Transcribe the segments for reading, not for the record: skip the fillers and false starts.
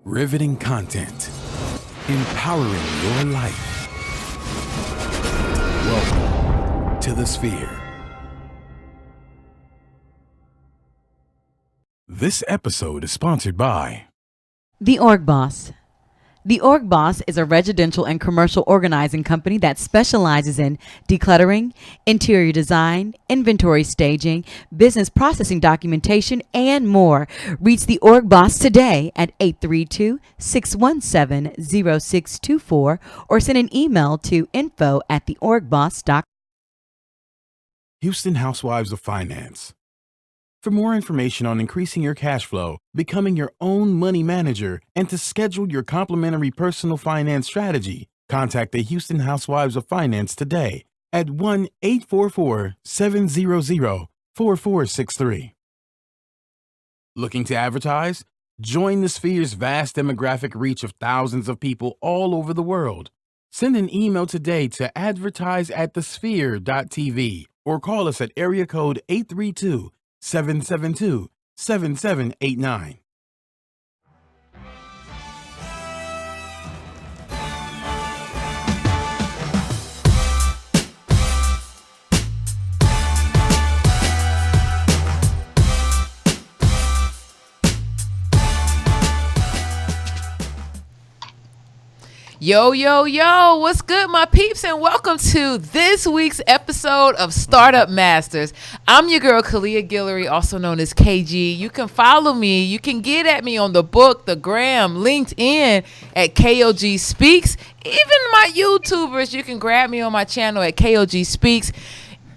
Riveting content. Empowering your life. Welcome to the Sphere. This episode is sponsored by The Org Boss. The Org Boss is a residential and commercial organizing company that specializes in decluttering, interior design, inventory staging, business processing documentation, and more. Reach the Org Boss today at 832-617-0624 or send an email to info@theorgboss.com. Houston Housewives of Finance. For more information on increasing your cash flow, becoming your own money manager, and to schedule your complimentary personal finance strategy, contact the Houston Housewives of Finance today at 1-844-700-4463. Looking to advertise? Join the Sphere's vast demographic reach of thousands of people all over the world. Send an email today to advertise@thesphere.tv or call us at area code 832-772-7789. Yo, yo, yo, what's good, my peeps, and welcome to this week's episode of Startup Masters. I'm your girl, Kalia Guillory, also known as KG. You can follow me. You can get at me on the book, the gram, LinkedIn at KOG Speaks. Even my YouTubers, you can grab me on my channel at KOG Speaks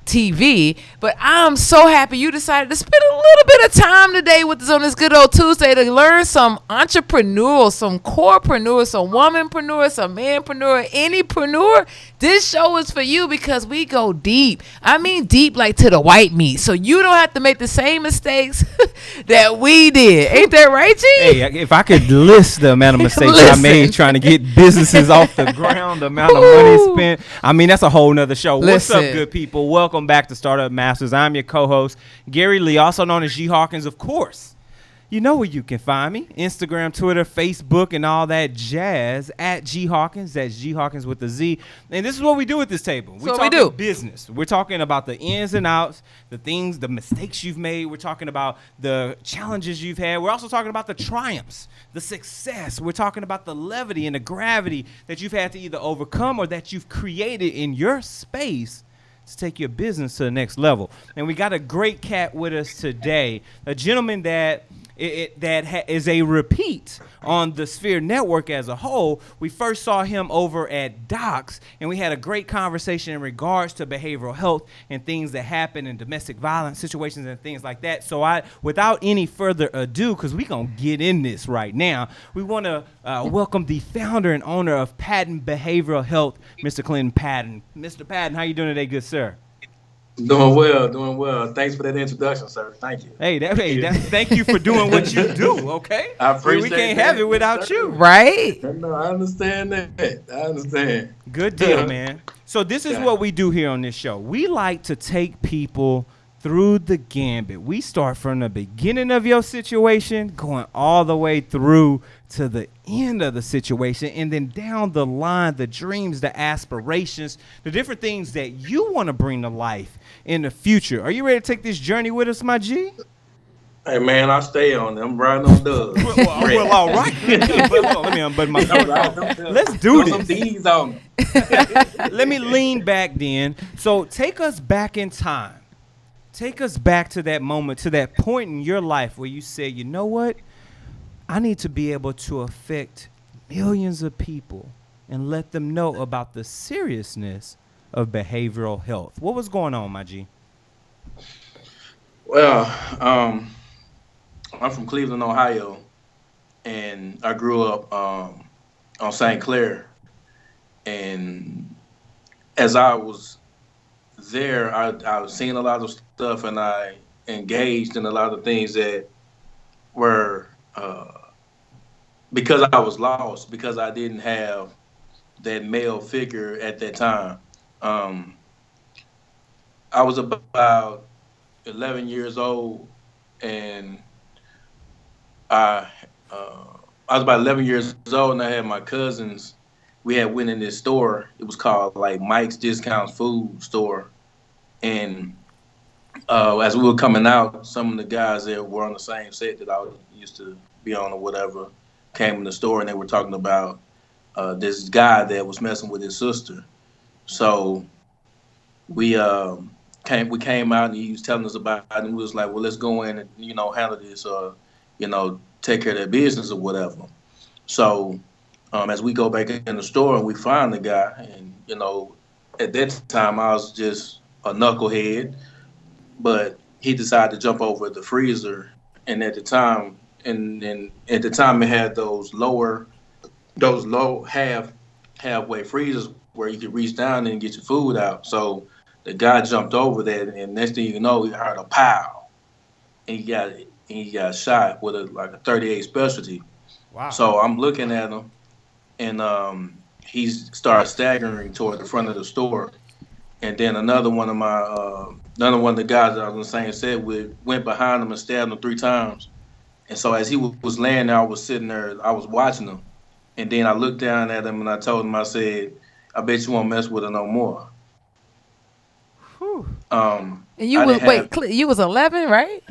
TV. But I'm so happy you decided to spend a little bit of time today with us on this good old Tuesday to learn some entrepreneurial, some corepreneur, some womanpreneur, some manpreneur, anypreneur. This show is for you because we go deep. I mean deep like to the white meat. So you don't have to make the same mistakes that we did. Ain't that right, G? Hey, if I could list the amount of mistakes I made trying to get businesses off the ground, the amount of money spent, I mean, that's a whole nother show. What's up, good people? Welcome back to Startup Masters. I'm your co-host, Gary Lee, also known as G Hawkins, of course. You know where you can find me. Instagram, Twitter, Facebook, and all that jazz at G Hawkins. That's G Hawkins with a Z. And this is what we do at this table. We're talking business. We're talking about the ins and outs, the things, the mistakes you've made. We're talking about the challenges you've had. We're also talking about the triumphs, the success. We're talking about the levity and the gravity that you've had to either overcome or that you've created in your space to take your business to the next level. And we got a great cat with us today, a gentleman that is a repeat on the Sphere Network as a whole. We first saw him over at Docs, and we had a great conversation in regards to behavioral health and things that happen in domestic violence situations and things like that. So without any further ado, because we're going to get in this right now, we want to welcome the founder and owner of Patton Behavioral Health, Mr. Clinton Patton. Mr. Patton, how you doing today, good sir? Doing well. Thanks for that introduction, sir. Thank you. Thank you for doing what you do, okay? I appreciate We can't that. have it without you. Right? No, I understand that. I understand. Good deal, man. So this is what we do here on this show. We like to take people through the gambit. We start from the beginning of your situation, going all the way through to the end of the situation, and then down the line, the dreams, the aspirations, the different things that you want to bring to life in the future. Are you ready to take this journey with us, my G? Hey, man, I stay on them. I'm riding on dubs. well, all right. Let me unbutton my Let's do this. Some D's on them. Let me lean back then. So take us back in time. Take us back to that moment, to that point in your life where you said, you know what? I need to be able to affect millions of people and let them know about the seriousness of behavioral health. What was going on, my G? Well, I'm from Cleveland, Ohio, and I grew up on St. Clair. And as I was there, I was seeing a lot of stuff, and I engaged in a lot of things that were because I was lost, because I didn't have that male figure at that time. I was about 11 years old, and I I was about 11 years old, and I had my cousins. We had went in this store. It was called like Mike's Discount Food Store, and as we were coming out, some of the guys that were on the same set that I used to be on or whatever came in the store, and they were talking about this guy that was messing with his sister. So we came out and he was telling us about it, and we was like, well, let's go in and handle this or take care of their business or whatever. So as we go back in the store and we find the guy, and at that time I was just a knucklehead, but he decided to jump over the freezer, and at the time it had those low halfway freezers where you could reach down and get your food out. So the guy jumped over that, and next thing you know, he heard a pow, and he got shot with a 38 specialty. Wow. So I'm looking at him, and he started staggering toward the front of the store. And then another one of the guys that I was on the same set with went behind him and stabbed him 3 times. And so as he was laying there, I was sitting there, I was watching him. And then I looked down at him and I told him, I said, I bet you won't mess with her no more. Whew. And you I was didn't have, you was 11, right?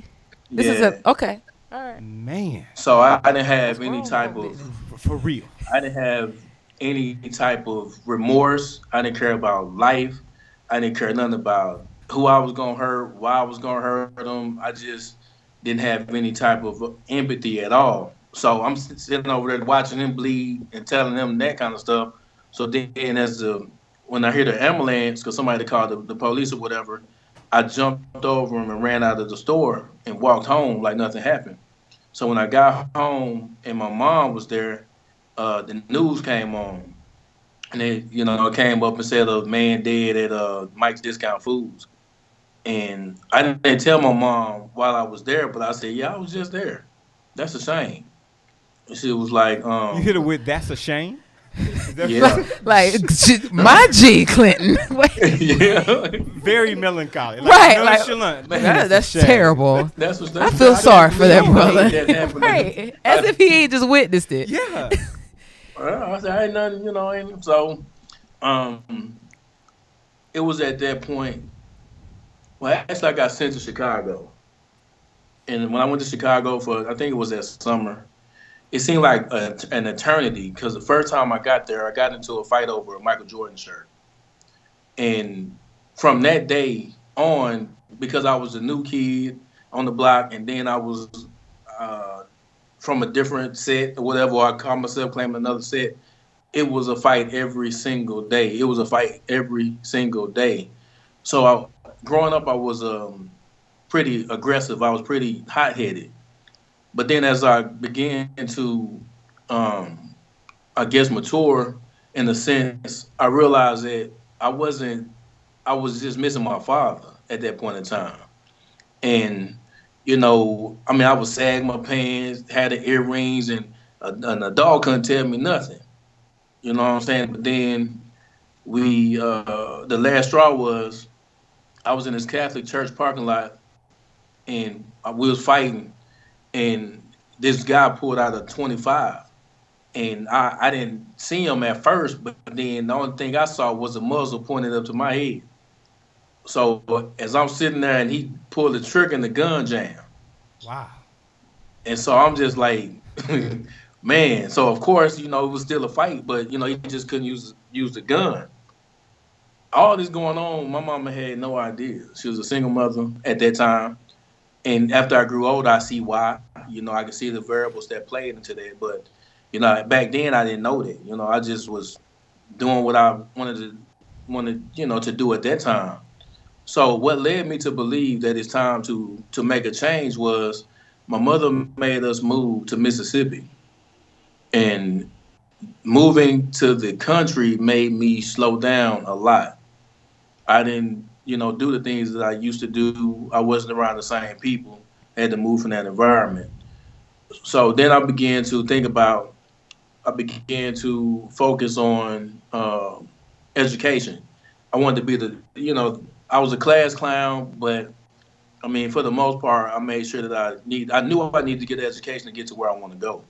This is yeah. okay. All right. Man, So I didn't That's have any grown type folk of business. for real. I didn't have any type of remorse. I didn't care about life. I didn't care nothing about who I was gonna hurt, why I was gonna hurt them. I just didn't have any type of empathy at all. So I'm sitting over there watching him bleed and telling them that kind of stuff. So then, when I hear the ambulance, because somebody called the police or whatever, I jumped over him and ran out of the store and walked home like nothing happened. So when I got home and my mom was there, the news came on, and it came up and said a man dead at Mike's Discount Foods. And I didn't tell my mom while I was there, but I said, "Yeah, I was just there. That's a shame." And she was like, You hit it with "That's a shame." Is that "Yeah, Like my G Clinton. Wait, yeah." very melancholy? Right, like, nonchalant. man, that's a shame. terrible. That's what I that's, feel I sorry didn't for that believe brother. that happened. Right, as if he ain't just witnessed it. Yeah. I said, "I ain't nothing, And so, um, it was at that point. Well, actually, I got sent to Chicago, and when I went to Chicago for, I think it was that summer, it seemed like an eternity because the first time I got there, I got into a fight over a Michael Jordan shirt. And from that day on, because I was a new kid on the block, and then I was uh, from a different set or whatever, or I call myself claiming another set, it was a fight every single day. It was a fight every single day. So growing up, I was pretty aggressive. I was pretty hot headed. But then as I began to, um, I guess, mature in a sense, I realized that I wasn't, I was just missing my father at that point in time. And, I mean, I was sagging my pants, had the earrings, and a dog couldn't tell me nothing. You know what I'm saying? But then the last straw was I was in this Catholic church parking lot, and we was fighting, and this guy pulled out a 25, and I didn't see him at first, but then the only thing I saw was a muzzle pointed up to my head. So as I'm sitting there, and he pulled the trigger, and the gun jammed, Wow. and so I'm just like, man. So of course, it was still a fight, but he just couldn't use the gun. All this going on, my mama had no idea. She was a single mother at that time. And after I grew older, I see why. I could see the variables that played into that. But, back then I didn't know that. I just was doing what I wanted to do at that time. So what led me to believe that it's time to make a change was my mother made us move to Mississippi. And moving to the country made me slow down a lot. I didn't, do the things that I used to do. I wasn't around the same people. I had to move from that environment. So then I began to focus on education. I wanted to be I was a class clown, but I mean, for the most part, I made sure that I knew I needed to get education to get to where I want to go.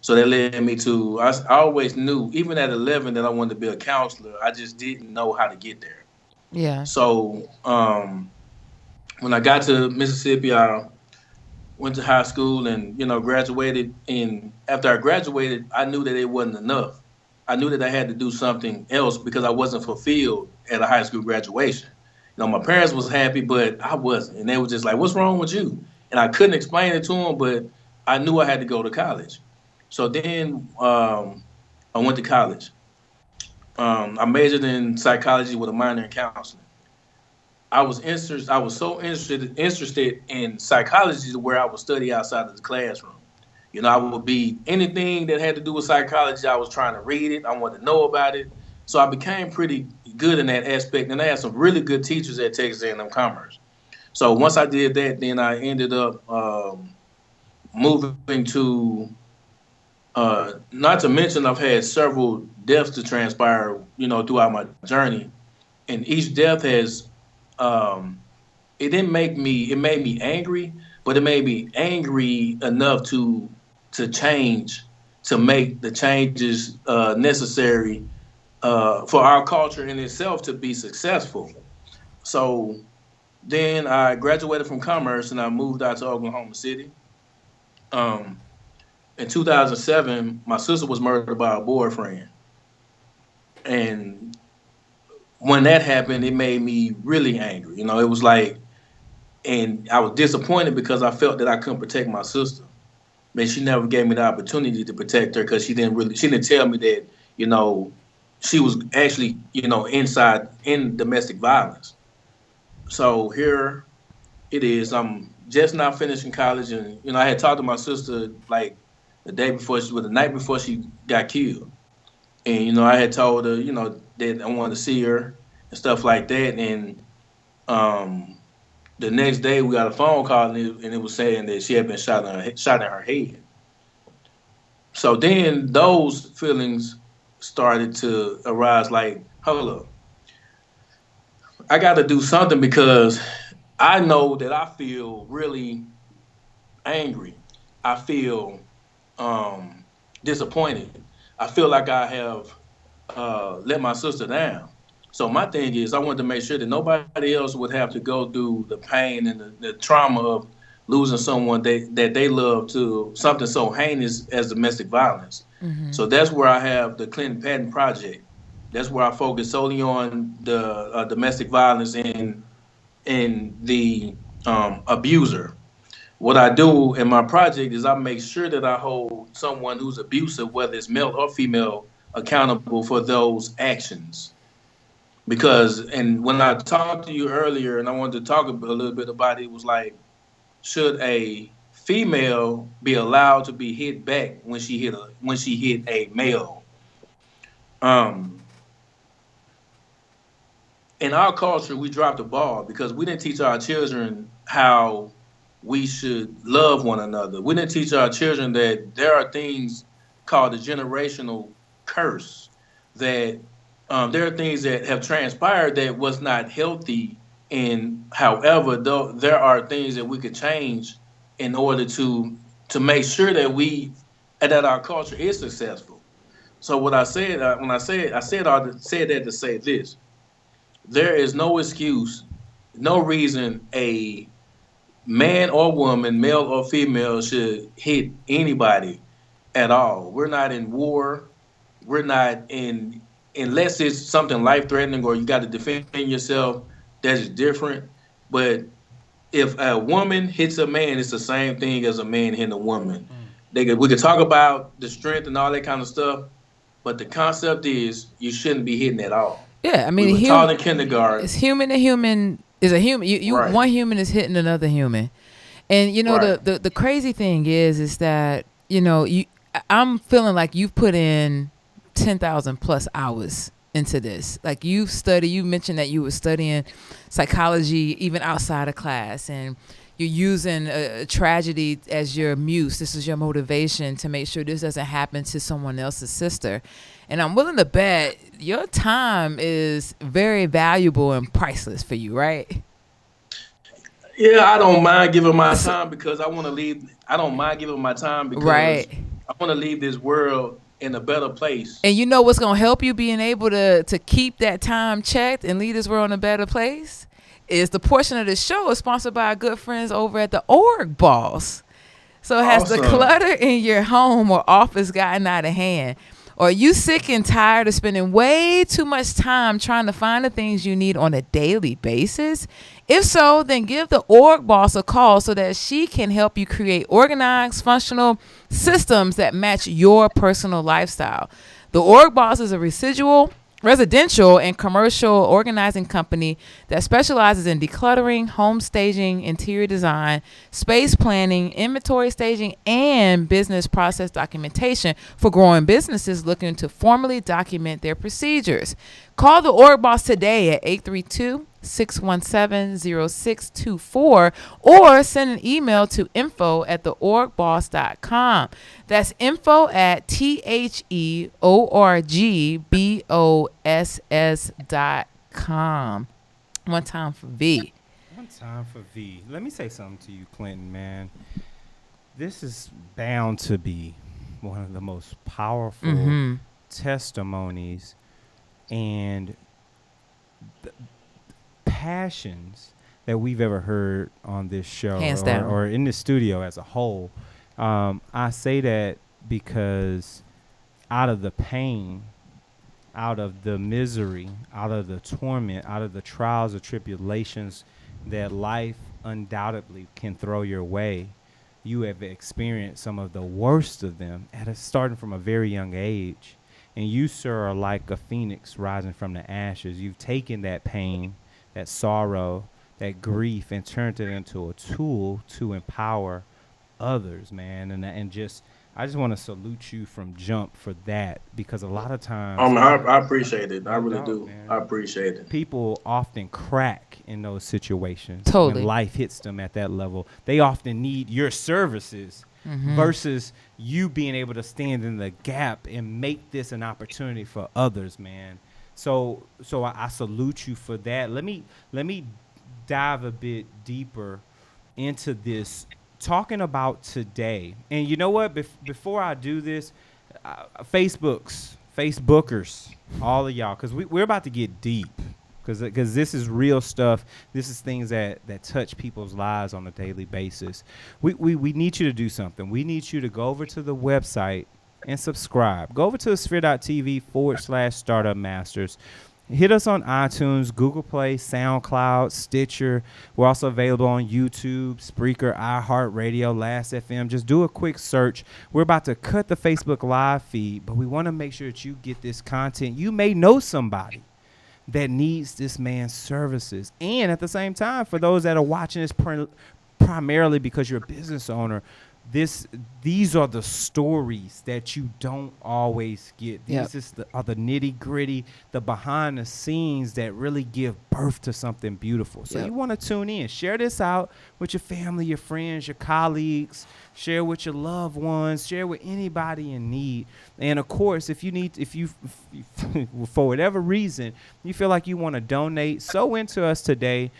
So that led me to, I always knew, even at 11, that I wanted to be a counselor. I just didn't know how to get there. Yeah. So when I got to Mississippi, I went to high school and, graduated. And after I graduated, I knew that it wasn't enough. I knew that I had to do something else because I wasn't fulfilled at a high school graduation. My parents was happy, but I wasn't. And they were just like, what's wrong with you? And I couldn't explain it to them, but I knew I had to go to college. So then I went to college. I majored in psychology with a minor in counseling. I was interested. I was so interested in psychology to where I would study outside of the classroom. I would be anything that had to do with psychology. I was trying to read it. I wanted to know about it. So I became pretty good in that aspect. And I had some really good teachers at Texas A&M Commerce. So once I did that, then I ended up moving to. Not to mention, I've had several deaths to transpire, throughout my journey, and each death has. It didn't make me. It made me angry, but it made me angry enough to change, to make the changes necessary for our culture in itself to be successful. So then I graduated from commerce and I moved out to Oklahoma City. Um, in 2007, my sister was murdered by a boyfriend, and when that happened, it made me really angry. It was like, and I was disappointed because I felt that I couldn't protect my sister. Man, she never gave me the opportunity to protect her because she didn't tell me that, she was actually, inside in domestic violence. So here it is. I'm just now finishing college, and I had talked to my sister like the night before she got killed, and I had told her, that I wanted to see her and stuff like that, and um, the next day we got a phone call, and it was saying that she had been shot in her head. So then those feelings started to arise. Like, hold up, I got to do something because I know that I feel really angry. I feel um, disappointed. I feel like I have let my sister down. So my thing is, I wanted to make sure that nobody else would have to go through the pain and the trauma of losing someone that they love to something so heinous as domestic violence. So that's where I have the Clinton Patton Project. That's where I focus solely on the domestic violence and the abuser. What I do in my project is I make sure that I hold someone who's abusive, whether it's male or female, accountable for those actions. Because, and when I talked to you earlier, and I wanted to talk a little bit about it, it was like, should a female be allowed to be hit back when she hit a male? Um, in our culture, we dropped the ball because we didn't teach our children how we should love one another. We didn't teach our children that there are things called the generational curse, that there are things that have transpired that was not healthy. And however, though there are things that we could change in order to make sure that that our culture is successful. So what I said when I said that to say this: there is no excuse, no reason a man or woman, male or female, should hit anybody at all. We're not in war. We're not in, unless it's something life threatening or you got to defend yourself. That's different. But if a woman hits a man, it's the same thing as a man hitting a woman. We could talk about the strength and all that kind of stuff, but the concept is you shouldn't be hitting at all. Yeah, I We mean, were taught in kindergarten. it's human to human is a human. You Right. One human is hitting another human, and Right. the crazy thing is that I'm feeling like you've put in 10,000 plus hours into this. Like you mentioned that you were studying psychology even outside of class, and you're using a tragedy as your muse. This is your motivation to make sure this doesn't happen to someone else's sister. And I'm willing to bet your time is very valuable and priceless for you, right? Yeah, I don't mind giving my time because I want to leave. I don't mind giving my time because Right. I want to leave this world in a better place. And you know what's gonna help you being able to keep that time checked and lead this world in a better place is the portion of the show is sponsored by our good friends over at the Org Boss. So has the Awesome. clutter in your home or office gotten out of hand? Or are you sick and tired of spending way too much time trying to find the things you need on a daily basis? If so, then give the Org Boss a call so that she can help you create organized, functional systems that match your personal lifestyle. The Org Boss is a residential and commercial organizing company that specializes in decluttering, home staging, interior design, space planning, inventory staging, and business process documentation for growing businesses looking to formally document their procedures. Call the Org Boss today at 832-617-0624 or send an email to info@theorgboss.com. That's info@theorgboss.com. One time for V. One time for V. Let me say something to you, Clinton, man. This is bound to be one of the most powerful testimonies and passions that we've ever heard on this show or in the studio as a whole. I say that because out of the pain, out of the misery, out of the torment, out of the trials or tribulations that life undoubtedly can throw your way, you have experienced some of the worst of them starting from a very young age. And you, sir, are like a phoenix rising from the ashes. You've taken that pain, that sorrow, that grief, and turned it into a tool to empower others, man. I just want to salute you from jump for that, because a lot of times, I appreciate it. I really do. Man. I appreciate it. People often crack in those situations. Totally. When life hits them at that level, they often need your services versus you being able to stand in the gap and make this an opportunity for others, man. So I salute you for that. Let me dive a bit deeper into this, talking about today. And you know what? Before I do this, Facebookers, all of y'all, because we're about to get deep. Because this is real stuff. This is things that touch people's lives on a daily basis. We need you to do something. We need you to go over to the website and subscribe. Go over to sphere.tv/Startup Masters. Hit us on iTunes, Google Play, SoundCloud, Stitcher. We're also available on YouTube, Spreaker, iHeartRadio, Last.fm. Just do a quick search. We're about to cut the Facebook Live feed, but we want to make sure that you get this content. You may know somebody that needs this man's services. And at the same time, for those that are watching this primarily because you're a business owner, these are the stories that you don't always get. These are the nitty gritty, the behind the scenes that really give birth to something beautiful. So you want to tune in, share this out with your family, your friends, your colleagues, share with your loved ones, share with anybody in need. And of course, if you for whatever reason you feel like you want to donate, sow into us today,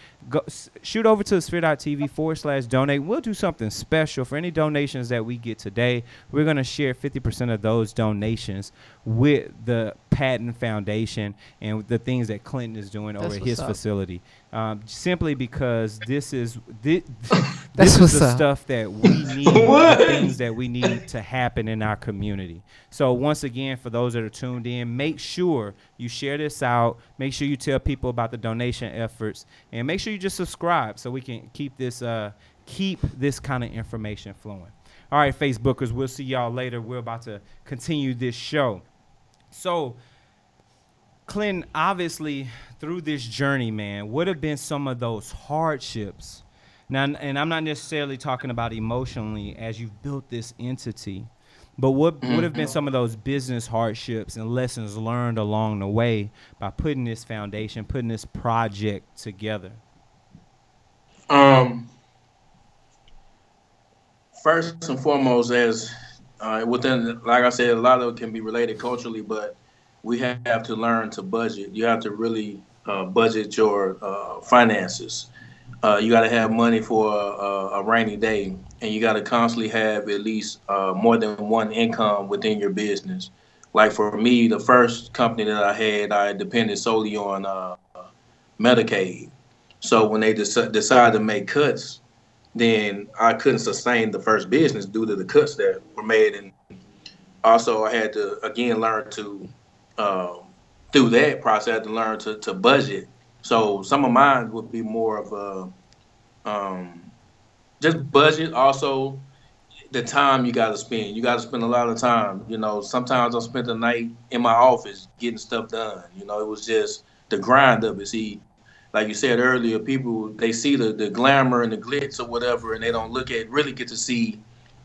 shoot over to sphere.tv/donate. We'll do something special for any donations that we get today. We're going to share 50% of those donations with the Patton Foundation and the things that Clinton is doing over at his facility. Simply because this is the stuff that we need, the things that we need to happen in our community. So once again, for those that are tuned in, make sure you share this out. Make sure you tell people about the donation efforts, and make sure you just subscribe so we can keep this kind of information flowing. All right, Facebookers, we'll see y'all later. We're about to continue this show. So, Clinton, obviously, through this journey, man, what have been some of those hardships? Now, and I'm not necessarily talking about emotionally as you've built this entity, but what would have been some of those business hardships and lessons learned along the way by putting this foundation, putting this project together? First and foremost, as within, like I said, a lot of it can be related culturally, but we have to learn to budget. You have to really budget your finances. You got to have money for a rainy day. and you got to constantly have at least more than one income within your business. Like for me, the first company that I had, I depended solely on Medicaid. So when they decided to make cuts, then I couldn't sustain the first business due to the cuts that were made. And also, I had to again learn to um, through that process, I had to learn to budget. So some of mine would be more of a just budget. Also, the time you got to spend. You got to spend a lot of time. Sometimes I spent the night in my office getting stuff done. It was just the grind of it. See, like you said earlier, people they see the glamour and the glitz or whatever, and they don't really get to see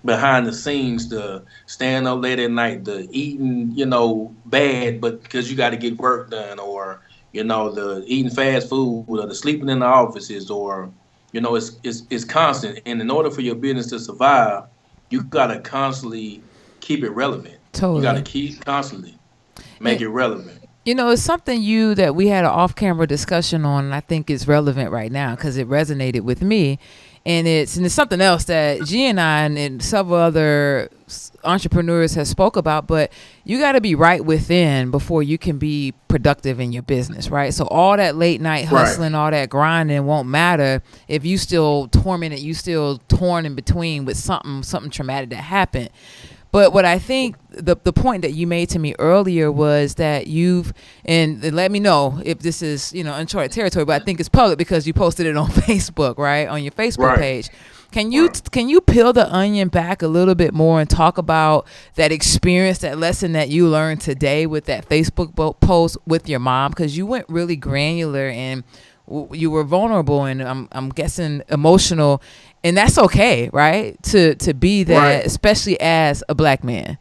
behind the scenes, the staying up late at night, the eating, bad, but because you got to get work done, or the eating fast food, or the sleeping in the offices, or it's constant. And in order for your business to survive, you gotta constantly keep it relevant. You gotta Totally. keep constantly make And, it relevant. it's something that we had an off-camera discussion on, and I think is relevant right now because it resonated with me, and it's something else that G and I and several other entrepreneurs have spoke about. But you got to be right within before you can be productive in your business, right? So all that late night Right. hustling, all that grinding won't matter if you still tormented, you still torn in between with something traumatic that happened. But what I think the point that you made to me earlier was that and let me know if this is, uncharted territory, but I think it's public because you posted it on Facebook, right? On your Facebook Right. page. Can you peel the onion back a little bit more and talk about that experience, that lesson that you learned today with that Facebook post with your mom? Because you went really granular and you were vulnerable and I'm guessing emotional, and that's okay, right? To be that, Right. especially as a black man.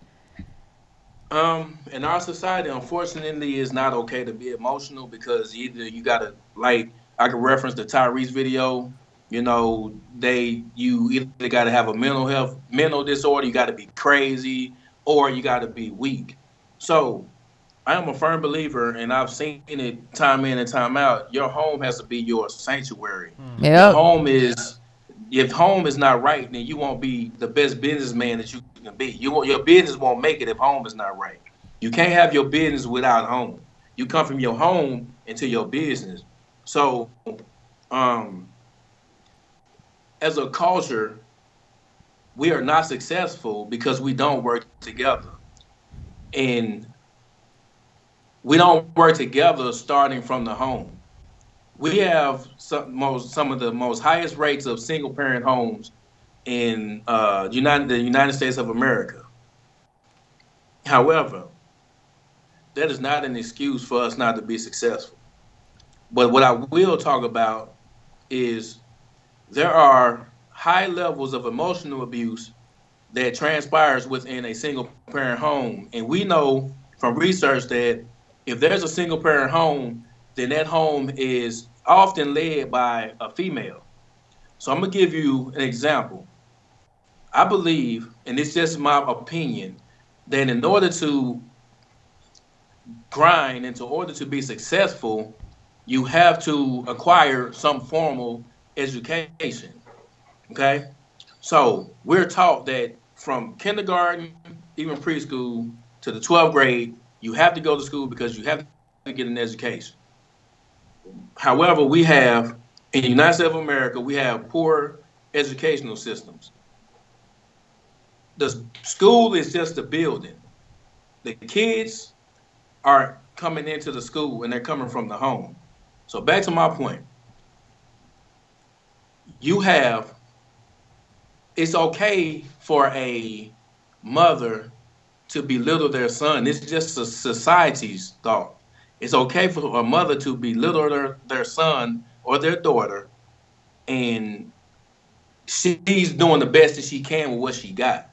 In our society, unfortunately, it's not okay to be emotional because either you gotta like I can reference the Tyrese video. You either gotta have a mental disorder, you gotta be crazy, or you gotta be weak. So I am a firm believer, and I've seen it time in and time out. Your home has to be your sanctuary. Your Yep. home is, if home is not right, then you won't be the best businessman that you can be. Your business won't make it if home is not right. You can't have your business without home. You come from your home into your business. So, um, as a culture, we are not successful because we don't work together, and we don't work together starting from the home. We have some of the most highest rates of single parent homes in the United States of America. However, that is not an excuse for us not to be successful. But what I will talk about is there are high levels of emotional abuse that transpires within a single parent home. And we know from research that if there's a single parent home, then that home is often led by a female. So I'm gonna give you an example. I believe, and it's just my opinion, that in order to grind and to order to be successful, you have to acquire some formal education. Okay? So we're taught that from kindergarten, even preschool, to the 12th grade, you have to go to school because you have to get an education. However, we have in the United States of America, we have poor educational systems. The school is just a building. The kids are coming into the school and they're coming from the home. So back to my point, you have it's okay for a mother to belittle their son. It's just a society's thought. It's okay for a mother to belittle their son or their daughter, and she's doing the best that she can with what she got.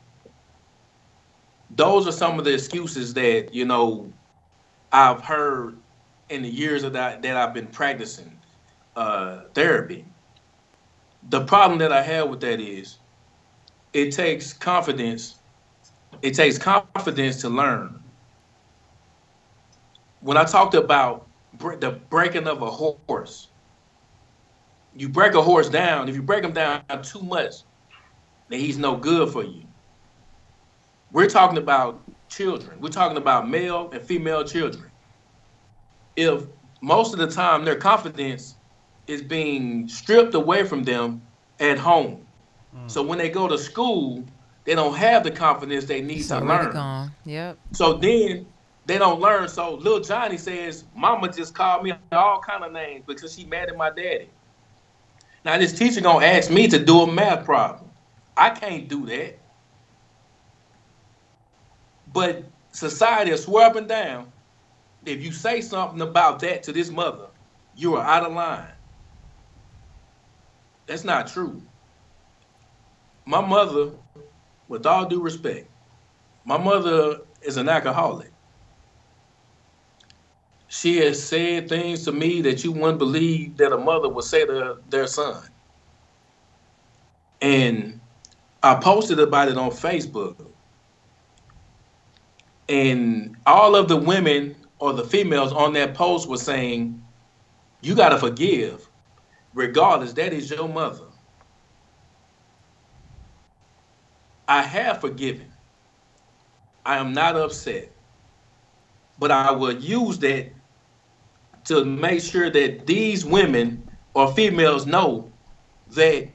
Those are some of the excuses that I've heard in the years that I've been practicing therapy. The problem that I have with that is it takes confidence. It takes confidence to learn. When I talked about the breaking of a horse, you break a horse down. If you break them down too much, that he's no good for you. We're talking about children. We're talking about male and female children. If most of the time their confidence is being stripped away from them at home. So when they go to school, they don't have the confidence they need It's to already learn. gone. Yep. So then they don't learn. So little Johnny says, Mama just called me all kind of names because she mad at my daddy. Now this teacher gonna ask me to do a math problem. I can't do that. But society will swear up and down. If you say something about that to this mother, you are out of line. That's not true. My mother, with all due respect, my mother is an alcoholic. She has said things to me that you wouldn't believe that a mother would say to their son. And I posted about it on Facebook. And all of the women or the females on that post were saying, you got to forgive, regardless, that is your mother. I have forgiven. I am not upset. But I will use that to make sure that these women or females know that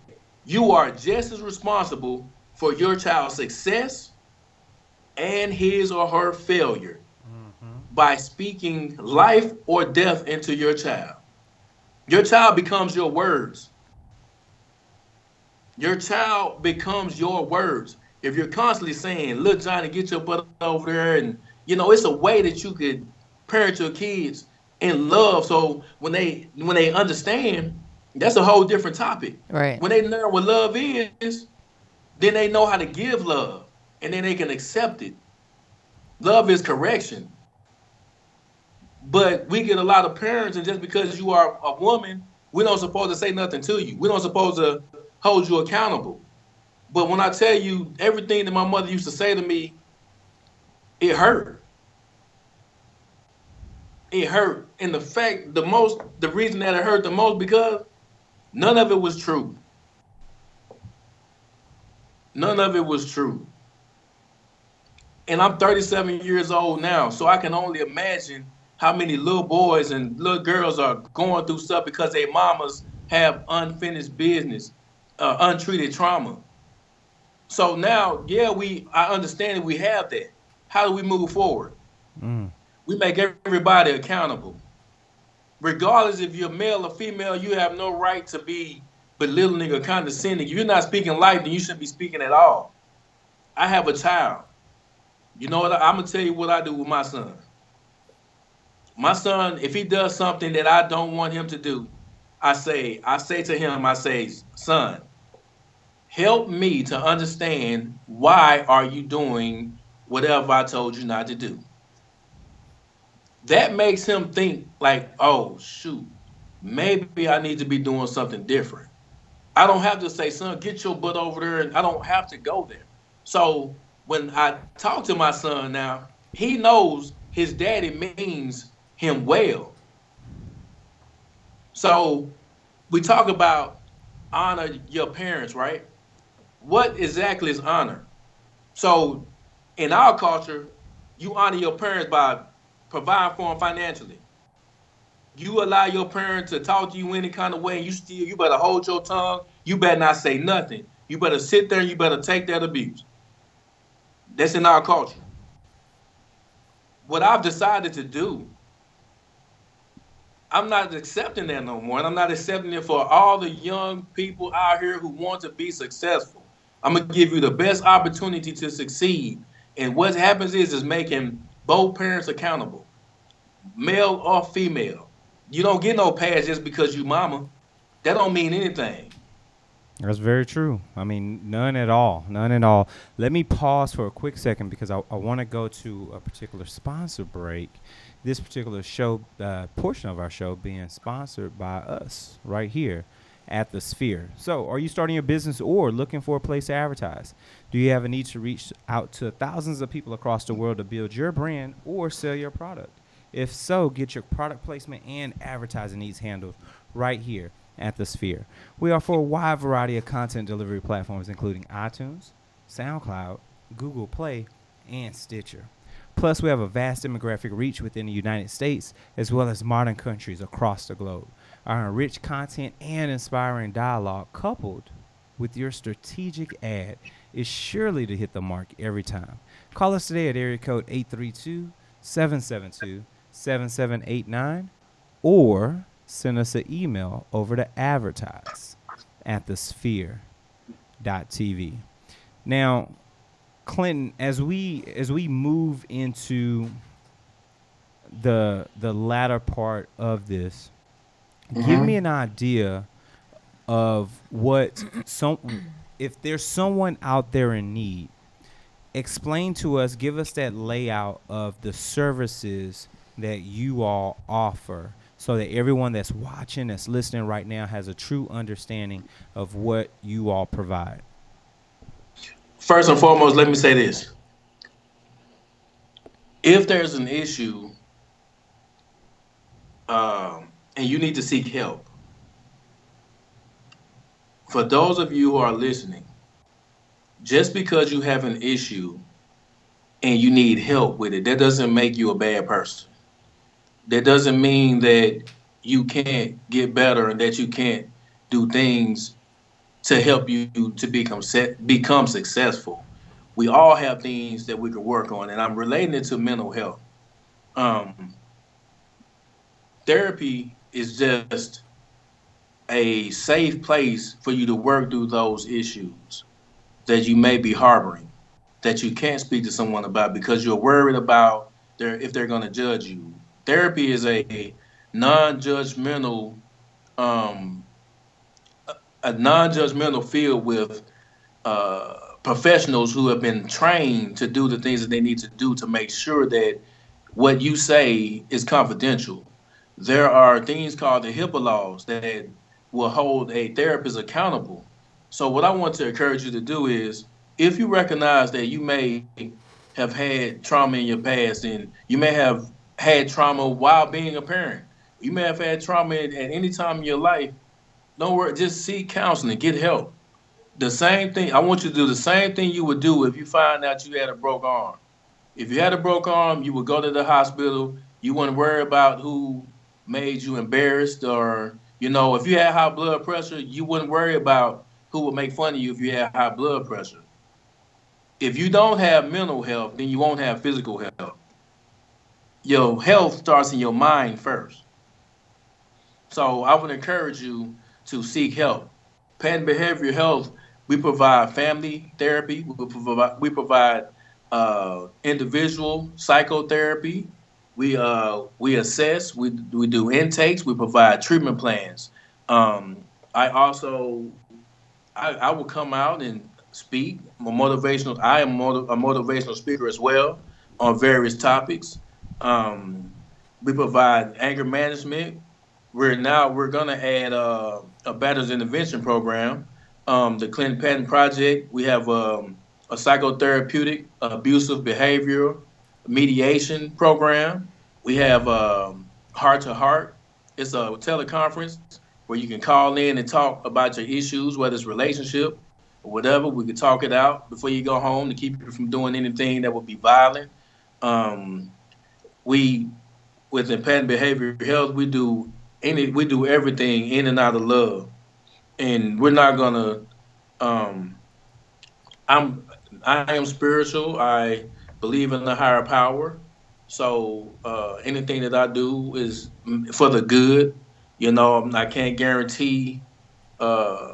you are just as responsible for your child's success and his or her failure by speaking life or death into your child. Your child becomes your words. Your child becomes your words. If you're constantly saying, "Look, Johnny, get your butt over there," and it's a way that you could parent your kids in love. So when they understand, that's a whole different topic. Right. When they learn what love is, then they know how to give love, and then they can accept it. Love is correction. But we get a lot of parents, and just because you are a woman, we don't supposed to say nothing to you. We don't supposed to hold you accountable. But when I tell you everything that my mother used to say to me, it hurt. It hurt. And the reason that it hurt the most, because none of it was true. None of it was true. And I'm 37 years old now, so I can only imagine how many little boys and little girls are going through stuff because their mamas have unfinished business, untreated trauma. So now, yeah, I understand that we have that. How do we move forward? We make everybody accountable. Regardless if you're male or female, you have no right to be belittling or condescending. If you're not speaking life, then you shouldn't be speaking at all. I have a child. You know what? I'm going to tell you what I do with my son. My son, if he does something that I don't want him to do, I say to him, son, help me to understand why are you doing whatever I told you not to do. That makes him think like, oh, shoot, maybe I need to be doing something different. I don't have to say, son, get your butt over there, and I don't have to go there. So when I talk to my son now, he knows his daddy means him well. So we talk about honor your parents, right? What exactly is honor? So in our culture, you honor your parents by providing for them financially. You allow your parents to talk to you any kind of way, and you better hold your tongue. You better not say nothing. You better sit there and you better take that abuse. That's in our culture. What I've decided to do, I'm not accepting that no more. And I'm not accepting it for all the young people out here who want to be successful. I'm going to give you the best opportunity to succeed. And what happens is making both parents accountable, male or female. You don't get no pass just because you mama. That don't mean anything. That's very true. I mean, none at all. None at all. Let me pause for a quick second because I want to go to a particular sponsor break. This particular show, portion of our show being sponsored by us right here at The Sphere. So are you starting your business or looking for a place to advertise? Do you have a need to reach out to thousands of people across the world to build your brand or sell your product? If so, get your product placement and advertising needs handled right here at the Sphere. We offer a wide variety of content delivery platforms, including iTunes, SoundCloud, Google Play, and Stitcher. Plus, we have a vast demographic reach within the United States as well as modern countries across the globe. Our enriched content and inspiring dialogue, coupled with your strategic ad, is surely to hit the mark every time. Call us today at area code 832-772-7789 or send us an email over to advertise@thesphere.tv. Now, Clinton, as we move into the latter part of this, give me an idea of what if there's someone out there in need. Explain to us, give us that layout of the services that you all offer so that everyone that's watching, that's listening right now has a true understanding of what you all provide. First and foremost, let me say this. If there's an issue and you need to seek help, for those of you who are listening, just because you have an issue and you need help with it, that doesn't make you a bad person. That doesn't mean that you can't get better and that you can't do things to help you to become successful. We all have things that we can work on, and I'm relating it to mental health. Um, Therapy is just a safe place for you to work through those issues that you may be harboring, that you can't speak to someone about because you're worried about if they're going to judge you. Therapy is a non-judgmental um, a non-judgmental field with professionals who have been trained to do the things that they need to do to make sure that what you say is confidential. There are things called the HIPAA laws that will hold a therapist accountable. So, what I want to encourage you to do is if you recognize that you may have had trauma in your past and you may have had trauma while being a parent, you may have had trauma at any time in your life, don't worry, just seek counseling, get help. The same thing, I want you to do the same thing you would do if you find out you had a broke arm. If you had a broke arm, you would go to the hospital. You wouldn't worry about who made you embarrassed or, if you had high blood pressure, you wouldn't worry about who would make fun of you if you had high blood pressure. If you don't have mental health, then you won't have physical health. Your health starts in your mind first. So I would encourage you to seek help. Patton Behavioral Health, we provide family therapy. We provide individual psychotherapy. We assess. We do intakes. We provide treatment plans. I also I will come out and speak. I am a motivational speaker as well on various topics. Um, we provide anger management. We're gonna add a battles intervention program. The Clinton Patton Project. We have a psychotherapeutic abusive behavior mediation program. We have Heart to Heart. It's a teleconference where you can call in and talk about your issues, whether it's relationship or whatever. We can talk it out before you go home to keep you from doing anything that would be violent. Um, we within Patton Behavioral Health, we do everything in and out of love, and we're not gonna. Um, I'm I am spiritual. I believe in the higher power. So anything that I do is for the good. I can't guarantee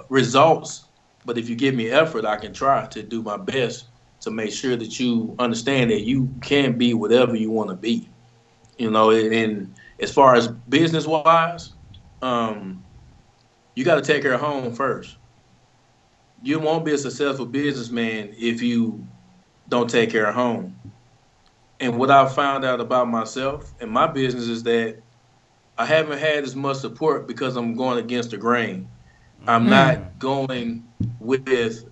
results, but if you give me effort, I can try to do my best to make sure that you understand that you can be whatever you want to be. And as far as business wise, um, you got to take care of home first. You won't be a successful businessman if you don't take care of home. And what I found out about myself and my business is that I haven't had as much support because I'm going against the grain. I'm not going with,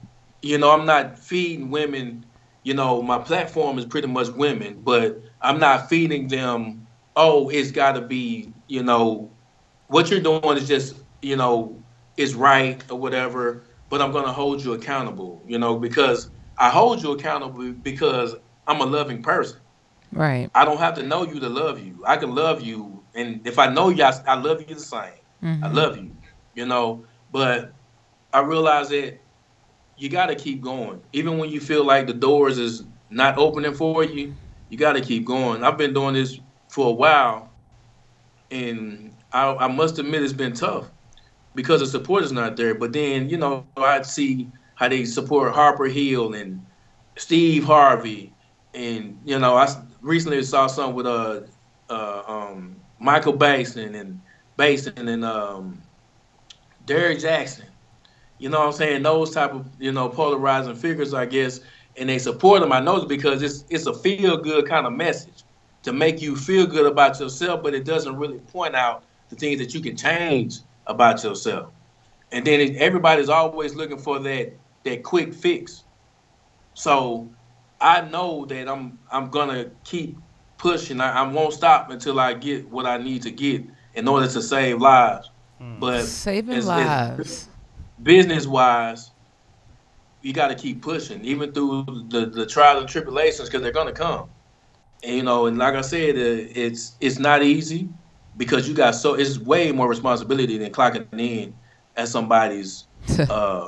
I'm not feeding women. My platform is pretty much women, but I'm not feeding them, oh, it's got to be, what you're doing is just, is right or whatever, but I'm gonna hold you accountable, because I hold you accountable because I'm a loving person. Right. I don't have to know you to love you. I can love you, and if I know you, I love you the same. I Mm-hmm. love you, But I realize that you got to keep going, even when you feel like the doors is not opening for you. You got to keep going. I've been doing this for a while, and I must admit it's been tough because the support is not there. But then, I see how they support Harper Hill and Steve Harvey, and recently saw something with Michael Basin and Derrick Jackson. You know what I'm saying? Those type of polarizing figures, I guess, and they support them. I know it's because it's a feel good kind of message to make you feel good about yourself, but it doesn't really point out the things that you can change about yourself. And then everybody's always looking for that quick fix. So I know that I'm gonna keep pushing. I won't stop until I get what I need to get in order to save lives. But Saving as lives. business wise, you got to keep pushing, even through the trials and tribulations, because they're gonna come. And and like I said, it's not easy because it's way more responsibility than clocking in at somebody's uh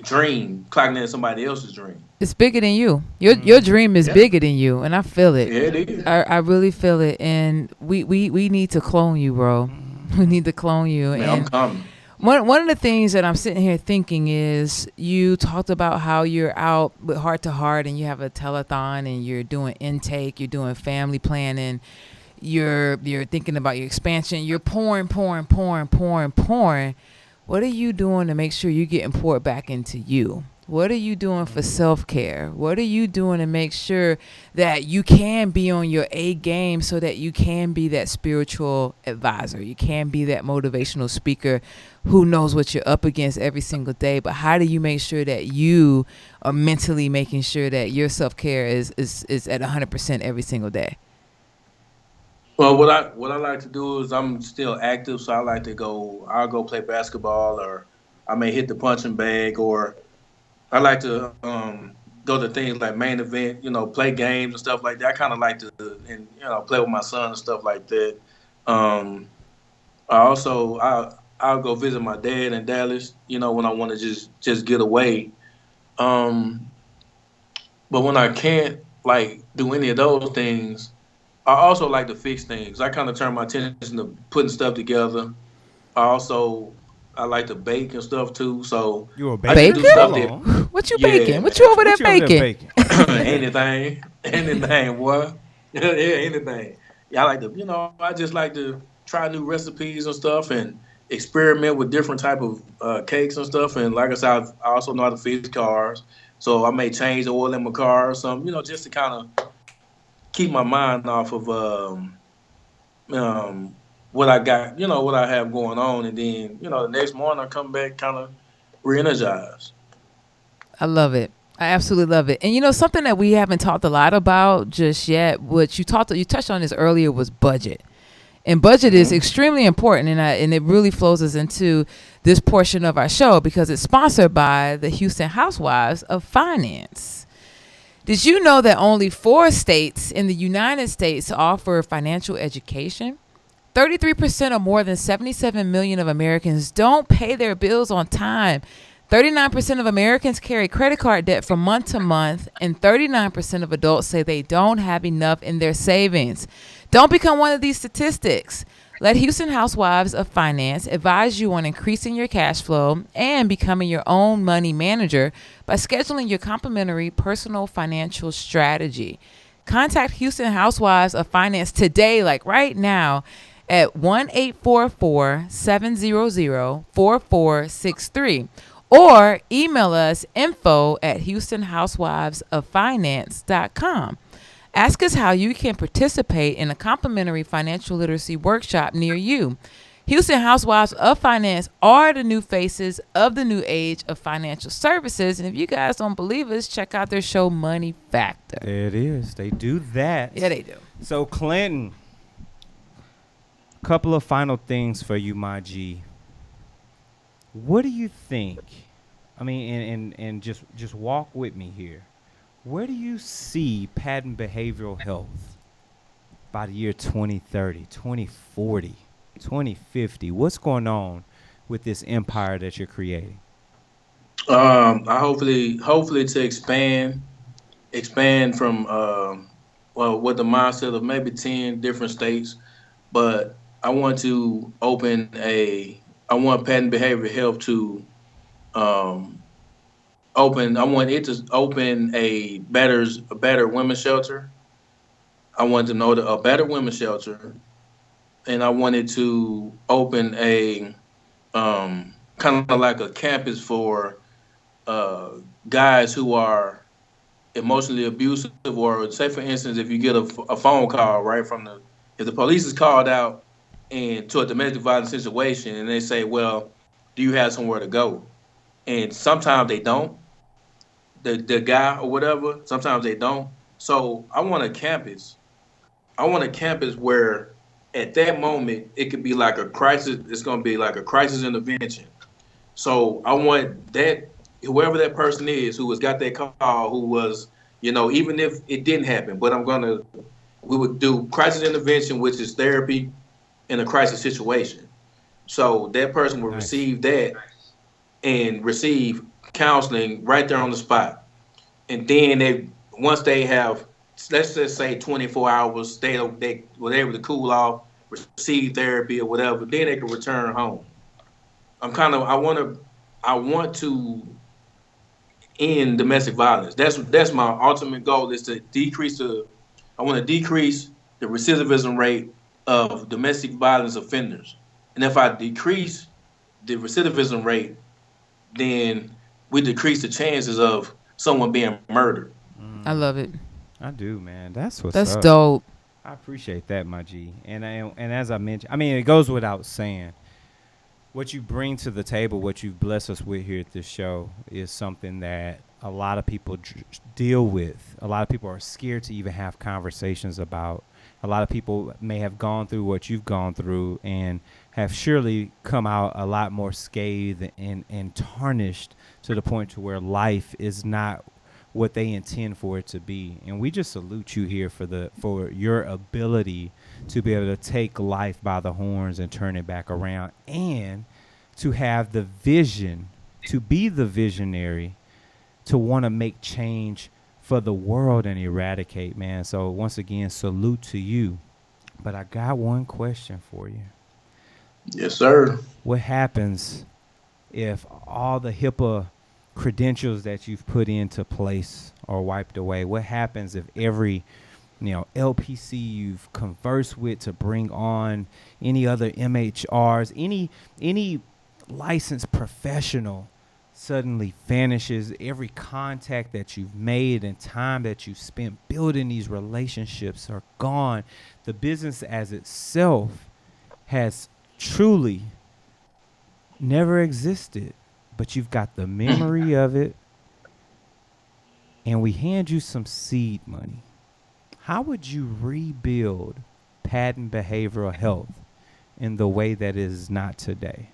clocking in somebody else's dream. It's bigger than you. Your dream is Yeah, bigger than you, and I feel it. yeah, it is. I really feel it, and we need to clone you, bro. We need to clone you. Man, I'm And coming. one of the things that I'm sitting here thinking is you talked about how you're out with Heart to Heart, and you have a telethon, and you're doing intake, you're doing family planning, you're thinking about your expansion, you're pouring, pouring, pouring, pouring, pouring. What are you doing to make sure you're getting poured back into you? What are you doing for self-care? What are you doing to make sure that you can be on your A game so that you can be that spiritual advisor? You can be that motivational speaker who knows what you're up against every single day. But how do you make sure that you are mentally making sure that your self-care is at 100% every single day? Well, what I like to do is I'm still active, so I like to go. I'll go play basketball, or I may hit the punching bag, or I like to go to things like main event, play games and stuff like that. I kind of like to and play with my son and stuff like that. Um, I'll go visit my dad in Dallas, when I want to just get away. Um, but when I can't like do any of those things, I also like to fix things. I kind of turn my attention to putting stuff together. I also I like to bake and stuff too. So You a I just do baker? stuff Hold Baking? that, on. What you yeah, baking? man. What you over there What you over there baking? baking? Anything, boy. Yeah, anything. Yeah, I like to, I just like to try new recipes and stuff and experiment with different type of cakes and stuff. And like I said, I also know how to fix cars, so I may change the oil in my car or something, just to kind of keep my mind off of um, what I got, what I have going on, and then the next morning I come back kind of re-energized. I love it. I absolutely love it. And something that we haven't talked a lot about just yet, which you touched on this earlier, was budget. And budget is Hmm. extremely important, and it really flows us into this portion of our show because it's sponsored by the Houston Housewives of Finance. Did you know that only 4 states in the United States offer financial education? 33% or more than 77 million of Americans don't pay their bills on time. 39% of Americans carry credit card debt from month to month, and 39% of adults say they don't have enough in their savings. Don't become one of these statistics. Let Houston Housewives of Finance advise you on increasing your cash flow and becoming your own money manager by scheduling your complimentary personal financial strategy. Contact Houston Housewives of Finance today, like right now, at 1-844-700-4463, or email us info@houstonhousewivesoffinance.com. Ask us how you can participate in a complimentary financial literacy workshop near you. Houston Housewives of Finance are the new faces of the new age of financial services. And if you guys don't believe us, check out their show Money Factor. There it is. They do that. Yeah, they do. So, Clinton, couple of final things for you, my G. What do you think? I mean, and just walk with me here. Where do you see patent behavioral health by the year 2030, 2040, 2050? What's going on with this empire that you're creating? I hopefully to expand from well, with the mindset of maybe 10 different states, but I want to open a I want patent behavior health to um, open. I want it to open a better women's shelter. I want to know a better women's shelter, and I wanted to open a kind of like a campus for uh, guys who are emotionally abusive, or say for instance, if you get a phone call right from the if the police is called out and to a domestic violence situation, and they say, well, do you have somewhere to go? And sometimes they don't, the guy or whatever, sometimes they don't. So I want a campus where at that moment it could be like a crisis. It's going to be like a crisis intervention. So I want that whoever that person is who has got that call, who was, even if it didn't happen, but we would do crisis intervention, which is therapy in a crisis situation. So that person will Nice. receive that and receive counseling right there on the spot. And then they once they have, let's just say 24 hours, they were able to cool off, receive therapy or whatever, then they can return home. I want to end domestic violence. That's my ultimate goal is to decrease the I want to decrease the recidivism rate of domestic violence offenders. And if I decrease the recidivism rate, then we decrease the chances of someone being murdered. I love it. I do, man. That's what's That's up. dope. I appreciate that, my G. And as I mentioned, I mean, it goes without saying, what you bring to the table, what you've blessed us with here at this show, is something that a lot of people deal with. A lot of people are scared to even have conversations about. A lot of people may have gone through what you've gone through and have surely come out a lot more scathed and tarnished to the point to where life is not what they intend for it to be. And we just salute you here for your ability to be able to take life by the horns and turn it back around, and to have the vision, to be the visionary, to want to make change for the world and eradicate, man. So once again, salute to you. But I got one question for you. Yes, sir. What happens if all the HIPAA credentials that you've put into place are wiped away? What happens if every LPC you've conversed with to bring on, any other MHRs, any licensed professional suddenly vanishes? Every contact that you've made and time that you've spent building these relationships are gone. The business as itself has truly never existed, but you've got the memory of it, and we hand you some seed money. How would you rebuild patent behavioral health in the way that it is not today?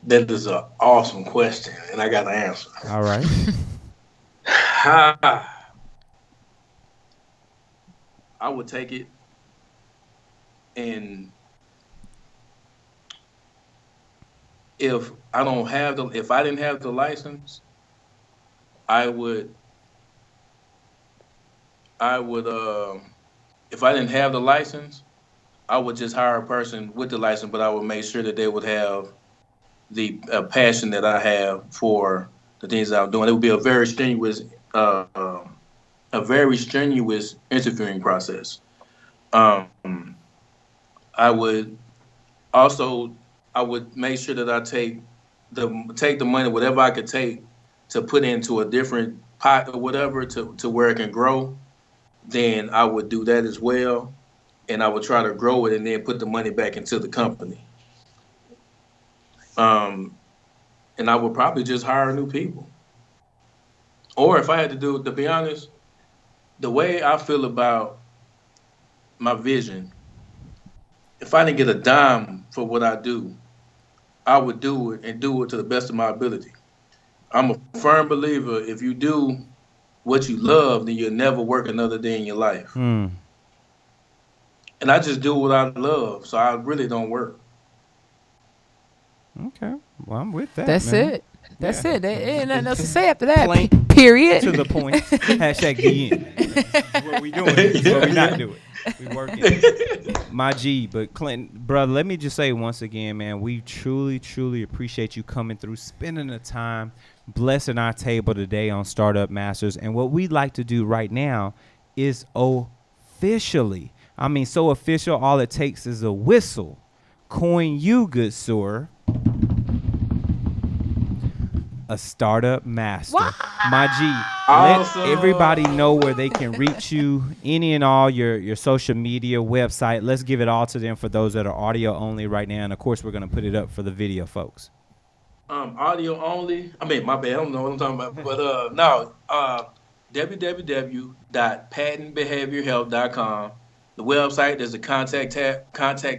That is an awesome question, and I got an answer. All right. I would take it, and if I didn't have the license, I would I would if I didn't have the license, I would just hire a person with the license, but I would make sure that they would have the passion that I have for the things that I'm doing. It would be uh, a very strenuous interviewing process. Um, I would also, I would make sure that I take the money, whatever I could take, to put into a different pot or whatever to where it can grow. Then I would do that as well, and I would try to grow it and then put the money back into the company. Um, and I would probably just hire new people. Or if I had to do it, to be honest, the way I feel about my vision, if I didn't get a dime for what I do, I would do it and do it to the best of my ability. I'm a firm believer if you do what you love, then you'll never work another day in your life. Hmm. And I just do what I love, so I really don't work. Okay. Well, I'm with that. That's man. it. That's Yeah. it. There ain't nothing else to say after that. Plain Period. To the point. Hashtag the end. This is what we doing. This is what we not doing. We working. My G, but Clinton, brother, let me just say once again, man, we truly, truly appreciate you coming through, spending the time, blessing our table today on Startup Masters. And what we'd like to do right now is officially, I mean, so official, all it takes is a whistle. Coin you, good sir, a startup master. My G, Awesome. let everybody know where they can reach you, any and all your social media, website. Let's give it all to them for those that are audio only right now. And of course, we're going to put it up for the video folks. Audio only. I mean, my bad. I don't know what I'm talking about. But no, www.pattonbehaviorhealth.com. The website, there's a contact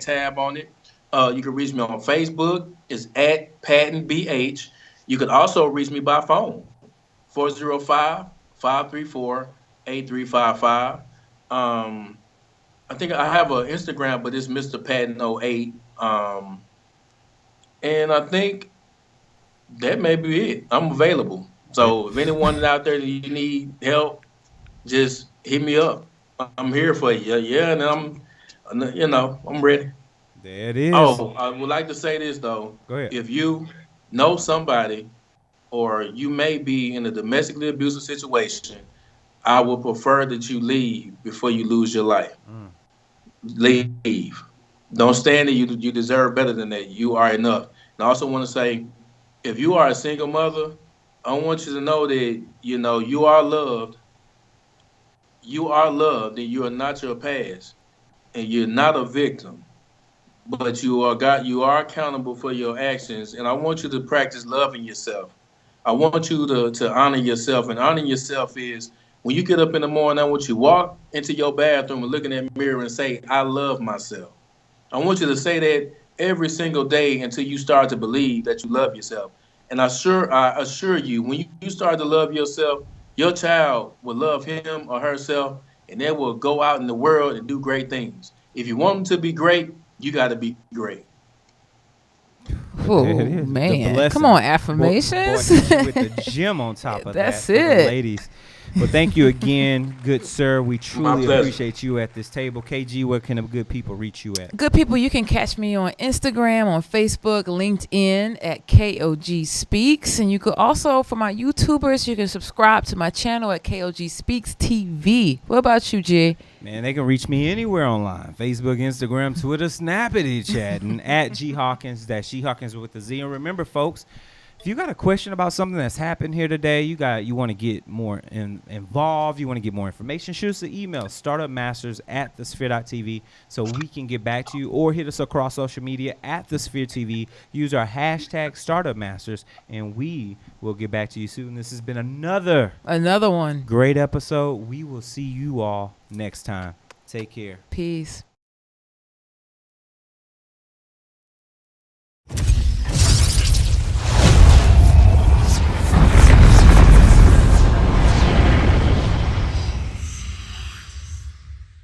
tab on it. You can reach me on Facebook. It's at PattonBH. You can also reach me by phone, 405-534-8355. I think I have an Instagram, but it's Mr. Patton08. And I think that may be it. I'm available. So if anyone out there that you need help, just hit me up. I'm here for you. Yeah, and I'm ready. There it is. Oh, I would like to say this though. Go ahead. If you know somebody or you may be in a domestically abusive situation, I would prefer that you leave before you lose your life. Leave. Don't stand there. You deserve better than that. You are enough. And I also want to say, if you are a single mother, I want you to know that you are loved. You are loved, and you are not your past, and you're not a victim. But you are accountable for your actions, and I want you to practice loving yourself. I want you to honor yourself, and honoring yourself is when you get up in the morning. I want you to walk into your bathroom and look in that mirror and say, "I love myself." I want you to say that every single day until you start to believe that you love yourself. And I assure you, when you start to love yourself, your child will love him or herself, and they will go out in the world and do great things. If you want them to be great, you got to be great. Oh There it is. The man, blessing. come on, Boy, affirmations. hit you with the gym on top of That's that for the it. ladies. Well, thank you again, good sir. We truly pleasure. appreciate you at this table. KG, where can the good people reach you at? Good people, you can catch me on Instagram, on Facebook, LinkedIn at KOG Speaks. And you could also, for my YouTubers, you can subscribe to my channel at KOG Speaks TV. What about you, Jay? Man, they can reach me anywhere online. Facebook, Instagram, Twitter, Snappity chatting at G Hawkins. That's G Hawkins with a Z. And remember, folks, if you got a question about something that's happened here today, you want to get more involved, you want to get more information, shoot us an email, startupmasters@thesphere.tv, so we can get back to you, or hit us across social media at the Sphere TV. Use our hashtag StartupMasters, and we will get back to you soon. This has been another One. great episode. We will see you all next time. Take care. Peace.